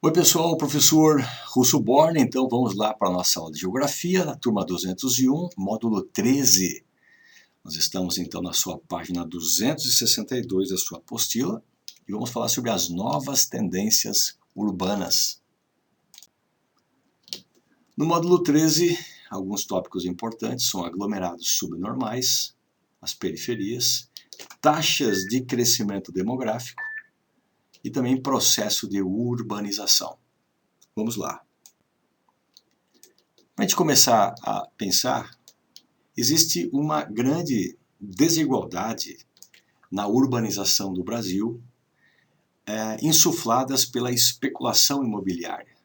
Oi pessoal, professor Russo Borne, então vamos lá para a nossa aula de Geografia, na turma 201, módulo 13. Nós estamos então na sua página 262 da sua apostila e vamos falar sobre as novas tendências urbanas. No módulo 13, alguns tópicos importantes são aglomerados subnormais, as periferias, taxas de crescimento demográfico, e também processo de urbanização. Vamos lá. Para a gente começar a pensar, existe uma grande desigualdade na urbanização do Brasil, insufladas pela especulação imobiliária.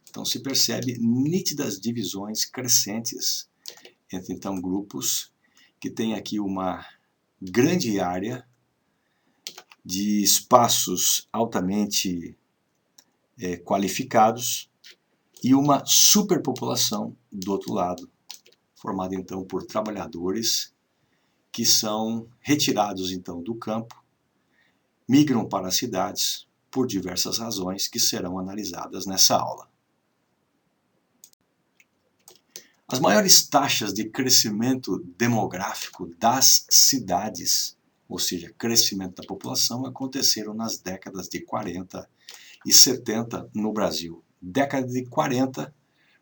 Então se percebe nítidas divisões crescentes entre então grupos que têm aqui uma grande área de espaços altamente qualificados e uma superpopulação do outro lado, formada então por trabalhadores que são retirados então do campo, migram para as cidades por diversas razões que serão analisadas nessa aula. As maiores taxas de crescimento demográfico das cidades, ou seja, crescimento da população, aconteceram nas décadas de 40 e 70 no Brasil. Década de 40,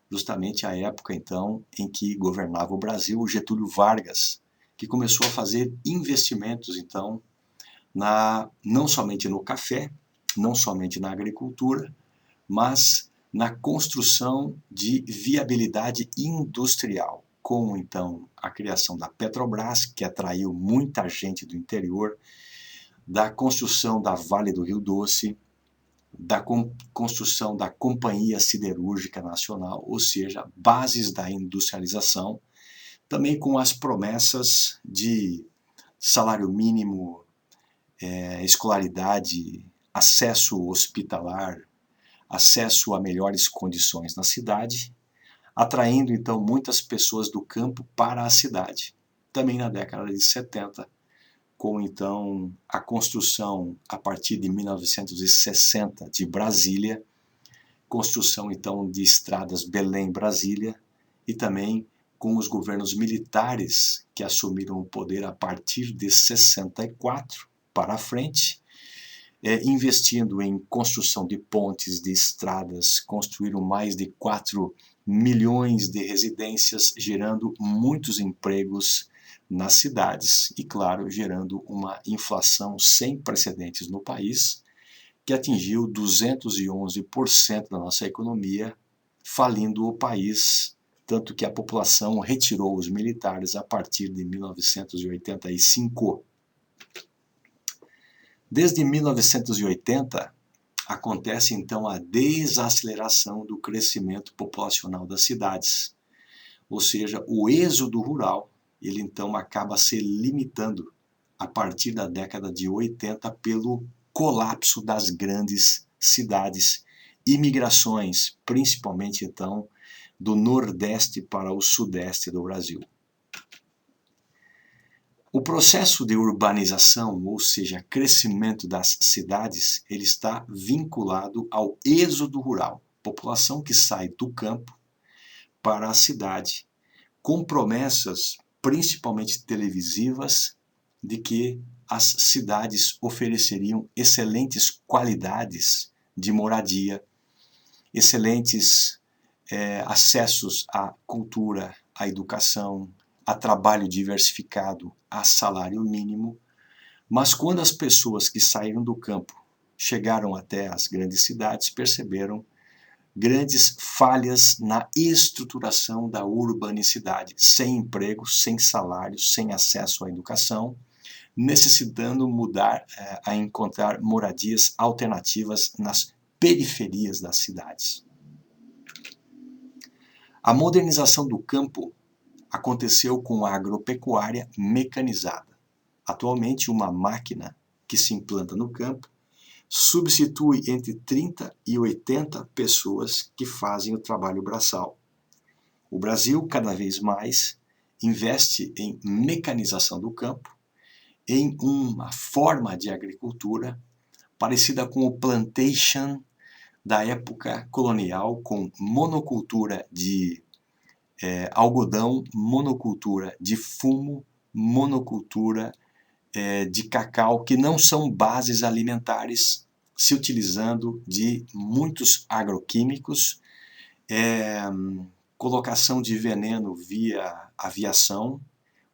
justamente a época então em que governava o Brasil o Getúlio Vargas, que começou a fazer investimentos então não somente no café, não somente na agricultura, mas na construção de viabilidade industrial, com então a criação da Petrobras, que atraiu muita gente do interior, da construção da Vale do Rio Doce, da construção da Companhia Siderúrgica Nacional, ou seja, bases da industrialização, também com as promessas de salário mínimo, escolaridade, acesso hospitalar, acesso a melhores condições na cidade, atraindo então muitas pessoas do campo para a cidade. Também na década de 70, com então a construção a partir de 1960 de Brasília, construção então de estradas Belém-Brasília e também com os governos militares que assumiram o poder a partir de 64 para frente, investindo em construção de pontes, de estradas, construíram mais de 4 milhões de residências, gerando muitos empregos nas cidades e, claro, gerando uma inflação sem precedentes no país, que atingiu 211% da nossa economia, falindo o país, tanto que a população retirou os militares a partir de 1985. Desde 1980, acontece então a desaceleração do crescimento populacional das cidades, ou seja, o êxodo rural, ele então acaba se limitando a partir da década de 80 pelo colapso das grandes cidades e migrações, principalmente então do Nordeste para o Sudeste do Brasil. O processo de urbanização, ou seja, crescimento das cidades, ele está vinculado ao êxodo rural, população que sai do campo para a cidade, com promessas, principalmente televisivas, de que as cidades ofereceriam excelentes qualidades de moradia, excelentes acessos à cultura, à educação, a trabalho diversificado, a salário mínimo, mas quando as pessoas que saíram do campo chegaram até as grandes cidades, perceberam grandes falhas na estruturação da urbanicidade, sem emprego, sem salário, sem acesso à educação, necessitando mudar a encontrar moradias alternativas nas periferias das cidades. A modernização do campo aconteceu com a agropecuária mecanizada. Atualmente, uma máquina que se implanta no campo substitui entre 30 e 80 pessoas que fazem o trabalho braçal. O Brasil, cada vez mais, investe em mecanização do campo, em uma forma de agricultura parecida com o plantation da época colonial com monocultura de algodão, monocultura de fumo, monocultura de cacau, que não são bases alimentares, se utilizando de muitos agroquímicos, colocação de veneno via aviação,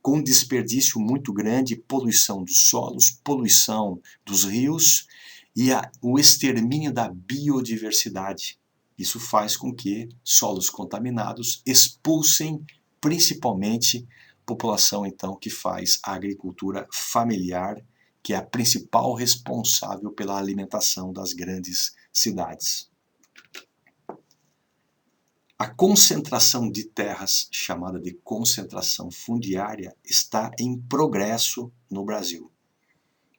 com desperdício muito grande, poluição dos solos, poluição dos rios e o extermínio da biodiversidade. Isso faz com que solos contaminados expulsem principalmente população então que faz a agricultura familiar, que é a principal responsável pela alimentação das grandes cidades. A concentração de terras, chamada de concentração fundiária, está em progresso no Brasil.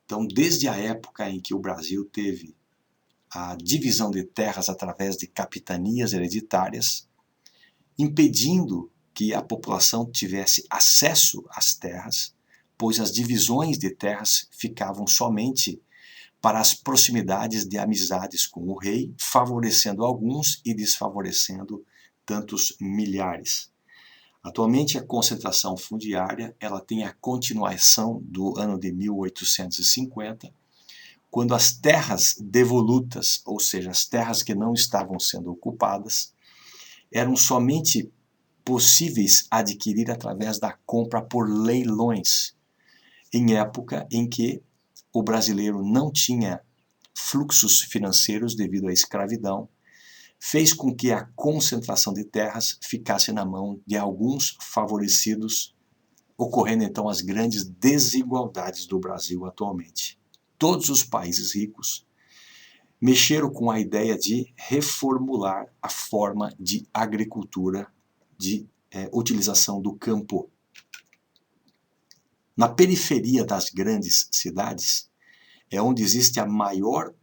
Então, desde a época em que o Brasil teve a divisão de terras através de capitanias hereditárias, impedindo que a população tivesse acesso às terras, pois as divisões de terras ficavam somente para as proximidades de amizades com o rei, favorecendo alguns e desfavorecendo tantos milhares. Atualmente, a concentração fundiária ela tem a continuação do ano de 1850, quando as terras devolutas, ou seja, as terras que não estavam sendo ocupadas, eram somente possíveis adquirir através da compra por leilões, em época em que o brasileiro não tinha fluxos financeiros devido à escravidão, fez com que a concentração de terras ficasse na mão de alguns favorecidos, ocorrendo então as grandes desigualdades do Brasil atualmente. Todos os países ricos mexeram com a ideia de reformular a forma de agricultura, de utilização do campo. Na periferia das grandes cidades é onde existe a maior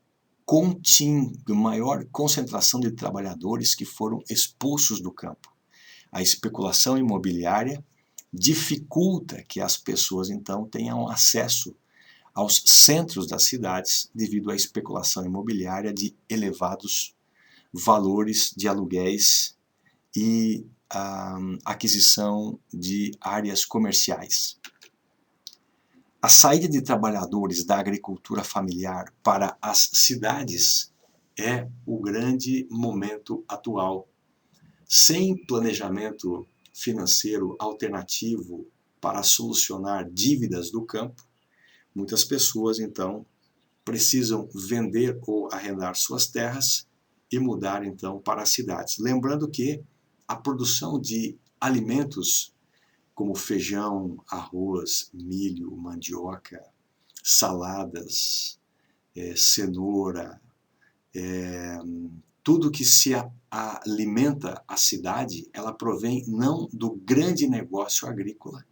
concentração de trabalhadores que foram expulsos do campo. A especulação imobiliária dificulta que as pessoas então tenham acesso aos centros das cidades devido à especulação imobiliária de elevados valores de aluguéis e a aquisição de áreas comerciais. A saída de trabalhadores da agricultura familiar para as cidades é o grande momento atual. Sem planejamento financeiro alternativo para solucionar dívidas do campo, muitas pessoas, então, precisam vender ou arrendar suas terras e mudar, então, para as cidades. Lembrando que a produção de alimentos como feijão, arroz, milho, mandioca, saladas, cenoura, tudo que se alimenta a cidade, ela provém não do grande negócio agrícola,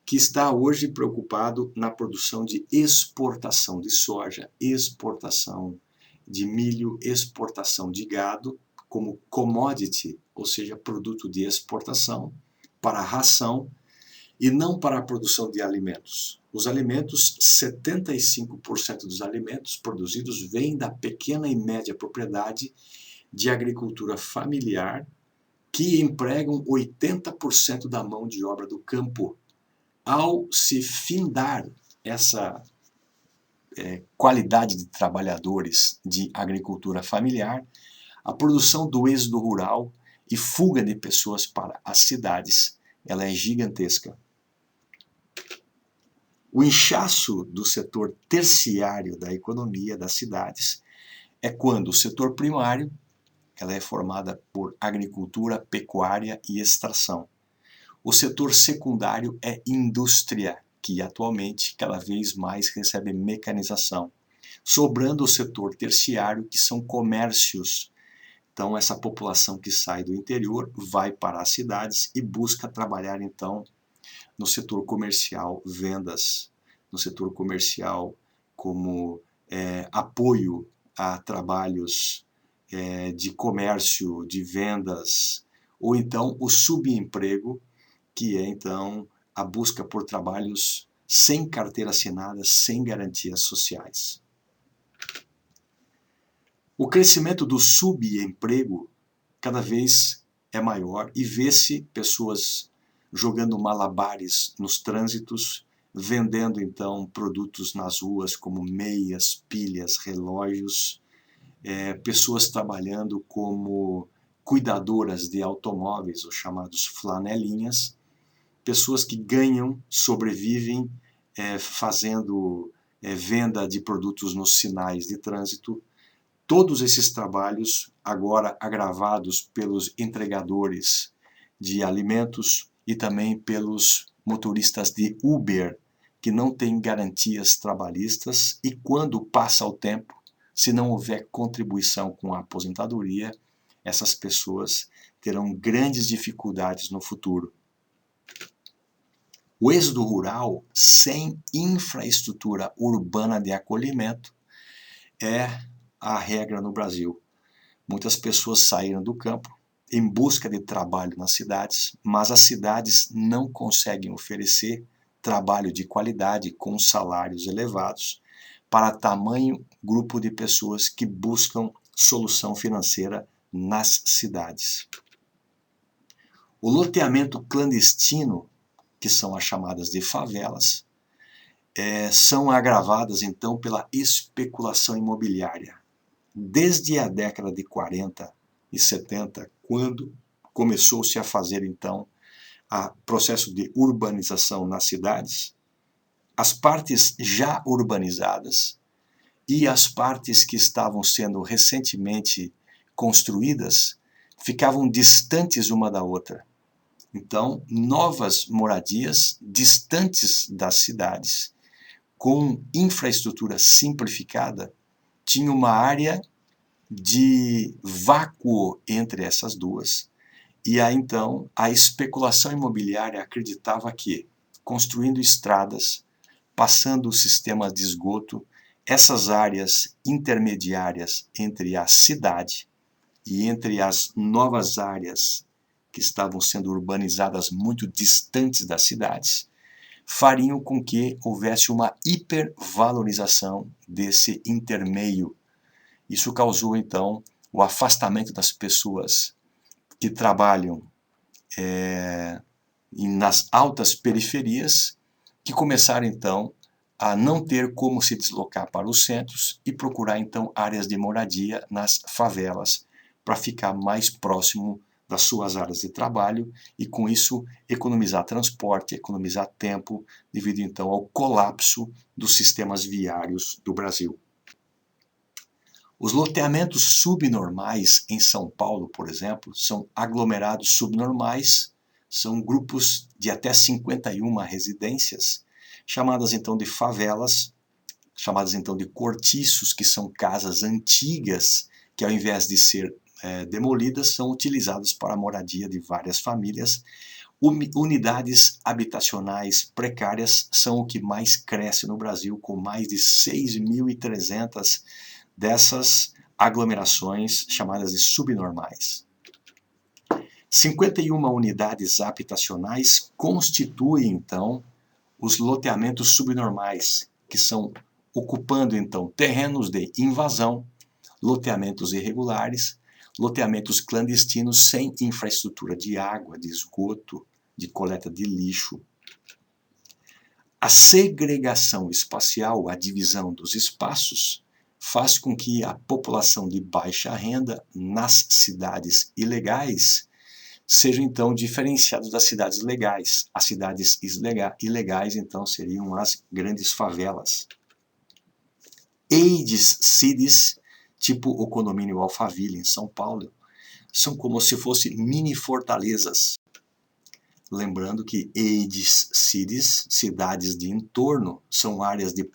que está hoje preocupado na produção de exportação de soja, exportação de milho, exportação de gado, como commodity, ou seja, produto de exportação, para a ração e não para a produção de alimentos. Os alimentos, 75% dos alimentos produzidos vêm da pequena e média propriedade de agricultura familiar, que empregam 80% da mão de obra do campo. Ao se findar essa qualidade de trabalhadores de agricultura familiar, a produção do êxodo rural e fuga de pessoas para as cidades, ela é gigantesca. O inchaço do setor terciário da economia das cidades é quando o setor primário ela é formada por agricultura, pecuária e extração. O setor secundário é indústria, que atualmente cada vez mais recebe mecanização, sobrando o setor terciário, que são comércios. Então, essa população que sai do interior vai para as cidades e busca trabalhar, então, no setor comercial, vendas, no setor comercial como apoio a trabalhos de comércio, de vendas, ou então o subemprego, que é, então, a busca por trabalhos sem carteira assinada, sem garantias sociais. O crescimento do subemprego cada vez é maior e vê-se pessoas jogando malabares nos trânsitos, vendendo então produtos nas ruas como meias, pilhas, relógios, pessoas trabalhando como cuidadoras de automóveis, os chamados flanelinhas, pessoas que ganham, sobrevivem fazendo venda de produtos nos sinais de trânsito. Todos esses trabalhos, agora agravados pelos entregadores de alimentos e também pelos motoristas de Uber, que não têm garantias trabalhistas e quando passa o tempo, se não houver contribuição com a aposentadoria, essas pessoas terão grandes dificuldades no futuro. O êxodo rural, sem infraestrutura urbana de acolhimento, é a regra no Brasil. Muitas pessoas saíram do campo em busca de trabalho nas cidades, mas as cidades não conseguem oferecer trabalho de qualidade com salários elevados para tamanho grupo de pessoas que buscam solução financeira nas cidades. O loteamento clandestino, que são as chamadas de favelas, são agravadas então pela especulação imobiliária. Desde a década de 40 e 70, quando começou-se a fazer então o processo de urbanização nas cidades, as partes já urbanizadas e as partes que estavam sendo recentemente construídas ficavam distantes uma da outra. Então, novas moradias distantes das cidades, com infraestrutura simplificada, tinha uma área de vácuo entre essas duas. E aí então a especulação imobiliária acreditava que, construindo estradas, passando sistemas de esgoto, essas áreas intermediárias entre a cidade e entre as novas áreas que estavam sendo urbanizadas muito distantes das cidades, fariam com que houvesse uma hipervalorização desse intermeio. Isso causou, então, o afastamento das pessoas que trabalham nas altas periferias, que começaram, então, a não ter como se deslocar para os centros e procurar, então, áreas de moradia nas favelas, para ficar mais próximo das suas áreas de trabalho e, com isso, economizar transporte, economizar tempo, devido, então, ao colapso dos sistemas viários do Brasil. Os loteamentos subnormais em São Paulo, por exemplo, são aglomerados subnormais, são grupos de até 51 residências, chamadas então de favelas, chamadas então de cortiços, que são casas antigas, que ao invés de ser demolidas, são utilizadas para a moradia de várias famílias. Unidades habitacionais precárias são o que mais cresce no Brasil, com mais de 6.300 dessas aglomerações chamadas de subnormais. 51 unidades habitacionais constituem, então, os loteamentos subnormais, que são ocupando, então, terrenos de invasão, loteamentos irregulares, loteamentos clandestinos sem infraestrutura de água, de esgoto, de coleta de lixo. A segregação espacial, a divisão dos espaços, faz com que a população de baixa renda nas cidades ilegais sejam, então, diferenciadas das cidades legais. As cidades ilegais, então, seriam as grandes favelas. AIDS cities, tipo o condomínio Alphaville, em São Paulo, são como se fossem mini fortalezas. Lembrando que AIDS cities, cidades de entorno, são áreas de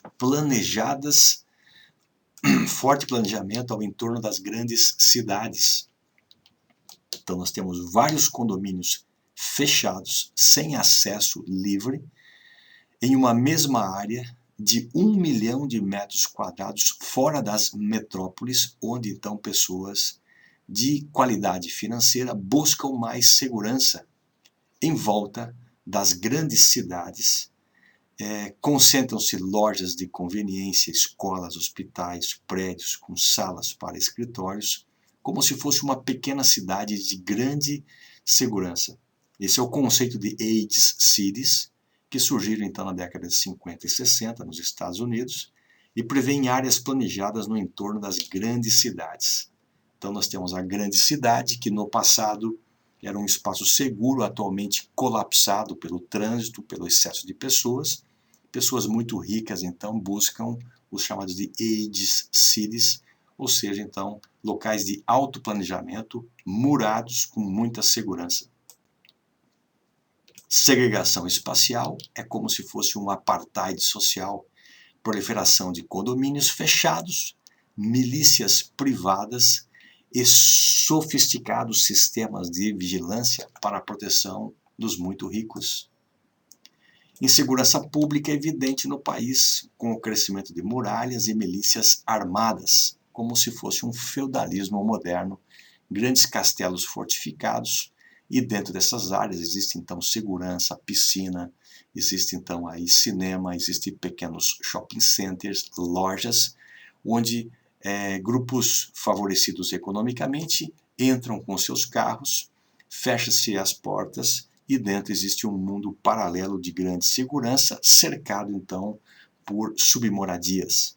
forte planejamento ao entorno das grandes cidades. Então nós temos vários condomínios fechados, sem acesso livre, em uma mesma área de 1 milhão de metros quadrados fora das metrópoles, onde então pessoas de qualidade financeira buscam mais segurança em volta das grandes cidades, Concentram-se lojas de conveniência, escolas, hospitais, prédios com salas para escritórios, como se fosse uma pequena cidade de grande segurança. Esse é o conceito de Age Cities, que surgiram então na década de 50 e 60 nos Estados Unidos e prevêem áreas planejadas no entorno das grandes cidades. Então nós temos a grande cidade, que no passado era um espaço seguro, atualmente colapsado pelo trânsito, pelo excesso de pessoas. Pessoas muito ricas, então, buscam os chamados de Age Cities, ou seja, então, locais de alto planejamento, murados com muita segurança. Segregação espacial é como se fosse um apartheid social, proliferação de condomínios fechados, milícias privadas e sofisticados sistemas de vigilância para a proteção dos muito ricos. Insegurança pública é evidente no país, com o crescimento de muralhas e milícias armadas, como se fosse um feudalismo moderno, grandes castelos fortificados, e dentro dessas áreas existe então segurança, piscina, existe então aí cinema, existem pequenos shopping centers, lojas, onde grupos favorecidos economicamente entram com seus carros, fecha-se as portas e dentro existe um mundo paralelo de grande segurança, cercado então por submoradias.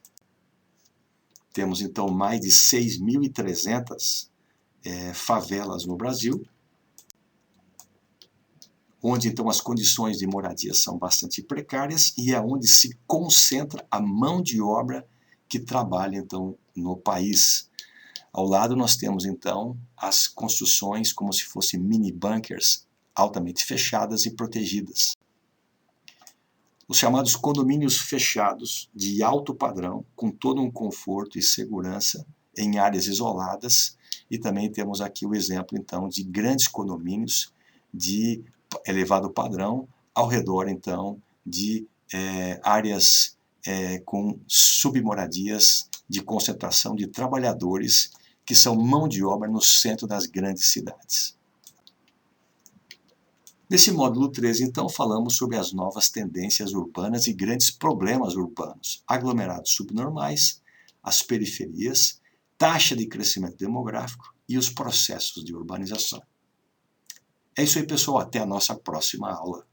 Temos então mais de 6.300 favelas no Brasil, onde então as condições de moradia são bastante precárias e é onde se concentra a mão de obra que trabalha então no país. Ao lado nós temos então as construções como se fossem mini bunkers, altamente fechadas e protegidas. Os chamados condomínios fechados de alto padrão, com todo um conforto e segurança em áreas isoladas, e também temos aqui o exemplo então de grandes condomínios de elevado padrão ao redor então de áreas com submoradias de concentração de trabalhadores que são mão de obra no centro das grandes cidades. Nesse módulo 13, então, falamos sobre as novas tendências urbanas e grandes problemas urbanos, aglomerados subnormais, as periferias, taxa de crescimento demográfico e os processos de urbanização. É isso aí, pessoal. Até a nossa próxima aula.